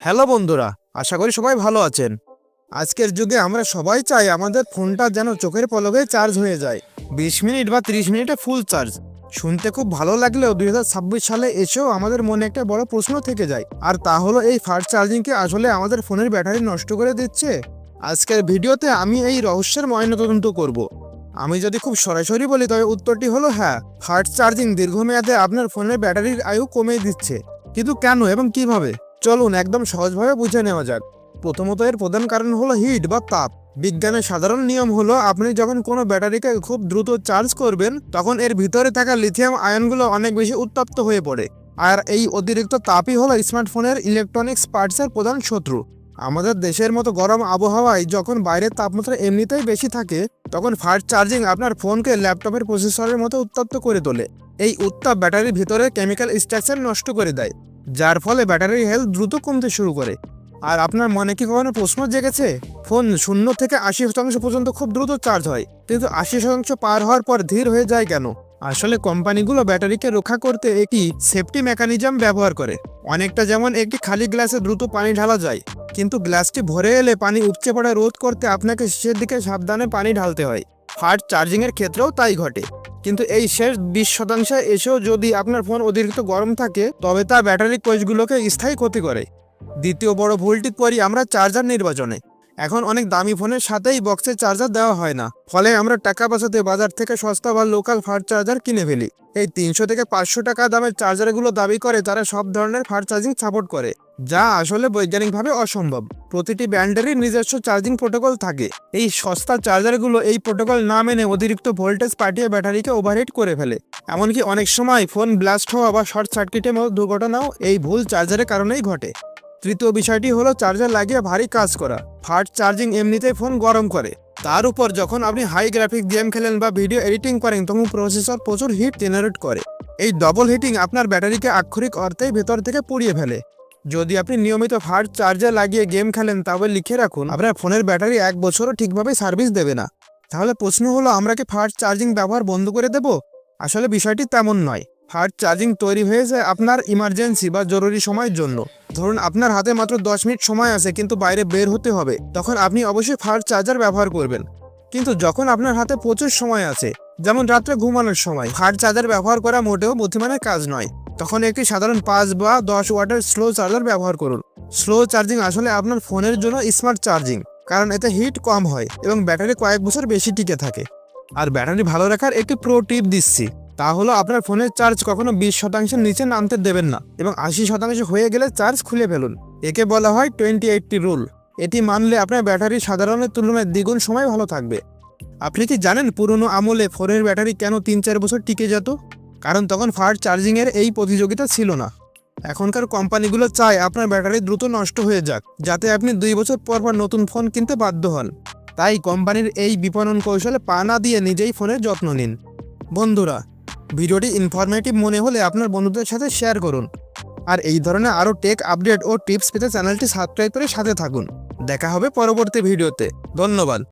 Hello বন্ধুরা, আশা করি সবাই ভালো আছেন। আজকের যুগে আমরা সবাই চাই আমাদের ফোনটা যেন চোখের পলকে চার্জ হয়ে যায়, 20 মিনিট বা 30 মিনিটে ফুল চার্জ। শুনতে খুব ভালো লাগলেও 2026 সালে এসেও আমাদের মনে একটা বড় প্রশ্ন থেকে যায়, আর তা হলো এই ফাস্ট চার্জিং কি আসলে আমাদের ফোনের ব্যাটারি নষ্ট করে দিচ্ছে? আজকের ভিডিওতে আমি এই রহস্যের ময়নাতদন্ত করব। আমি যদি খুব সরাসরি বলি তবে উত্তরটি হলো হ্যাঁ, ফাস্ট চার্জিং দীর্ঘমেয়াদে আপনার ফোনের ব্যাটারির আয়ু কমিয়ে দিচ্ছে। কিন্তু কেন এবং কিভাবে, চলুন একদম সহজভাবে বুঝে নেওয়া যাক। প্রথমত এর প্রধান কারণ হলো হিট বা তাপ। বিজ্ঞানের সাধারণ নিয়ম হলো আপনি যখন কোনো ব্যাটারিকে খুব দ্রুত চার্জ করবেন তখন এর ভিতরে থাকা লিথিয়াম আয়নগুলো অনেক বেশি উত্তপ্ত হয়ে পড়ে, আর এই অতিরিক্ত তাপই হলো স্মার্টফোনের ইলেকট্রনিক্স পার্টসের প্রধান শত্রু। আমাদের দেশের মতো গরম আবহাওয়ায় যখন বাইরের তাপমাত্রা এমনিতেই বেশি থাকে তখন ফাস্ট চার্জিং আপনার ফোনকে ল্যাপটপের প্রসেসরের মতো উত্তপ্ত করে তোলে। এই উত্তাপ ব্যাটারির ভিতরে কেমিক্যাল স্ট্রাকচার নষ্ট করে দেয়, যার ফলে ব্যাটারির হেলথ দ্রুত কমতে শুরু করে। আর আপনার মনে কি কখনো প্রশ্ন জেগেছে, ফোন 0 থেকে 80% পর্যন্ত খুব দ্রুত চার্জ হয়, কিন্তু 80% পার হওয়ার পর ধীর হয়ে যায় কেন? আসলে কোম্পানিগুলো ব্যাটারিকে রক্ষা করতে একটি সেফটি মেকানিজম ব্যবহার করে। অনেকটা যেমন একটি খালি গ্লাসে দ্রুত পানি ঢালা যায়, কিন্তু গ্লাসটি ভরে এলে পানি উপচে পড়া রোধ করতে আপনাকে শেষের দিকে সাবধানে পানি ঢালতে হয়। ফাস্ট চার্জিংয়ের ক্ষেত্রেও তাই ঘটে, কিন্তু এই শেষ 20% এসেও যদি আপনার ফোন অতিরিক্ত গরম থাকে তবে তা ব্যাটারি কোষগুলোকে স্থায়ী ক্ষতি করে। দ্বিতীয় বড় ভুলটি করি আমরা চার্জার নির্বাচনে। এখন অনেক দামি ফোনের সাথেই বক্সে চার্জার দেওয়া হয় না, ফলে আমরা টাকা বাঁচাতে বাজার থেকে সস্তা বা লোকাল ফাস্ট চার্জার কিনে ফেলি। এই 300 থেকে 500 টাকা দামের চার্জারগুলো দাবি করে তারা সব ধরনের ফাস্ট চার্জিং সাপোর্ট করে, যা আসলে বৈজ্ঞানিকভাবে অসম্ভব। প্রতিটি ব্র্যান্ডেরই নিজস্ব চার্জিং প্রোটোকল থাকে। এই সস্তা চার্জারগুলো এই প্রোটোকল না মেনে অতিরিক্ত ভোল্টেজ পাঠিয়ে ব্যাটারিকে ওভারহিট করে ফেলে। এমনকি অনেক সময় ফোন ব্লাস্ট হওয়া বা শর্ট সার্কিটের মতো দুর্ঘটনাও এই ভুল চার্জারের কারণেই ঘটে। তৃতীয় বিষয়টি হলো চার্জার লাগিয়ে ভারী কাজ করা। ফাস্ট চার্জিং এমনিতেই ফোন গরম করে, তার উপর যখন আপনি হাই গ্রাফিক গেম খেলেন বা ভিডিও এডিটিং করেন তখন প্রসেসর প্রচুর হিট জেনারেট করে। এই ডবল হিটিং আপনার ব্যাটারিকে আক্ষরিক অর্থেই ভেতর থেকে পুড়িয়ে ফেলে। যদি আপনি নিয়মিত ফাস্ট চার্জার লাগিয়ে গেম খেলেন তবে লিখে রাখুন আপনার ফোনের ব্যাটারি 1 বছরও ঠিকভাবে সার্ভিস দেবে না। তাহলে প্রশ্ন হলো আমরা কি ফাস্ট চার্জিং ব্যবহার বন্ধ করে দেব? আসলে বিষয়টি তেমন নয়। ফাস্ট চার্জিং তৈরি হয়েছে আপনার ইমার্জেন্সি বা জরুরি সময়ের জন্য। ধরুন আপনার হাতে মাত্র 10 মিনিট সময় আছে কিন্তু বাইরে বের হতে হবে, তখন আপনি অবশ্যই ফাস্ট চার্জার ব্যবহার করবেন। কিন্তু যখন আপনার হাতে প্রচুর সময় আছে, যেমন রাত্রে ঘুমানোর সময়, ফাস্ট চার্জার ব্যবহার করা মোটেও বুদ্ধিমানের কাজ নয়। তখন একটি সাধারণ 5 বা 10 ওয়াটের স্লো চার্জার ব্যবহার করুন। স্লো চার্জিং আসলে আপনার ফোনের জন্য স্মার্ট চার্জিং, কারণ এতে হিট কম হয় এবং ব্যাটারি কয়েক বছর বেশি টিকে থাকে। আর ব্যাটারি ভালো রাখার একটি প্রো টিপ দিচ্ছি, তা হলো আপনার ফোনের চার্জ কখনো 20% নিচে নামতে দেবেন না এবং 80% হয়ে গেলে চার্জ খুলে ফেলুন। একে বলা হয় 20-80 রুল। এটি মানলে আপনার ব্যাটারি সাধারণের তুলনায় দ্বিগুণ সময় ভালো থাকবে। আপনি কি জানেন পুরনো আমলে ফোনের ব্যাটারি কেন 3-4 বছর টিকে যেত? কারণ তখন ফাস্ট চার্জিংয়ের এই প্রতিযোগিতা ছিল না। এখনকার কোম্পানিগুলো চায় আপনার ব্যাটারি দ্রুত নষ্ট হয়ে যাক, যাতে আপনি 2 বছর পর পর নতুন ফোন কিনতে বাধ্য হন। তাই কোম্পানির এই বিপণন কৌশলে পা না দিয়ে নিজেই ফোনের যত্ন নিন। বন্ধুরা, ভিডিওটি ইনফরমেটিভ মনে হলে আপনার বন্ধুদের সাথে শেয়ার করুন। আর এই ধরনের আরও টেক আপডেট ও টিপস পেতে চ্যানেলটি সাবস্ক্রাইব করে সাথে থাকুন। দেখা হবে পরবর্তী ভিডিওতে। ধন্যবাদ।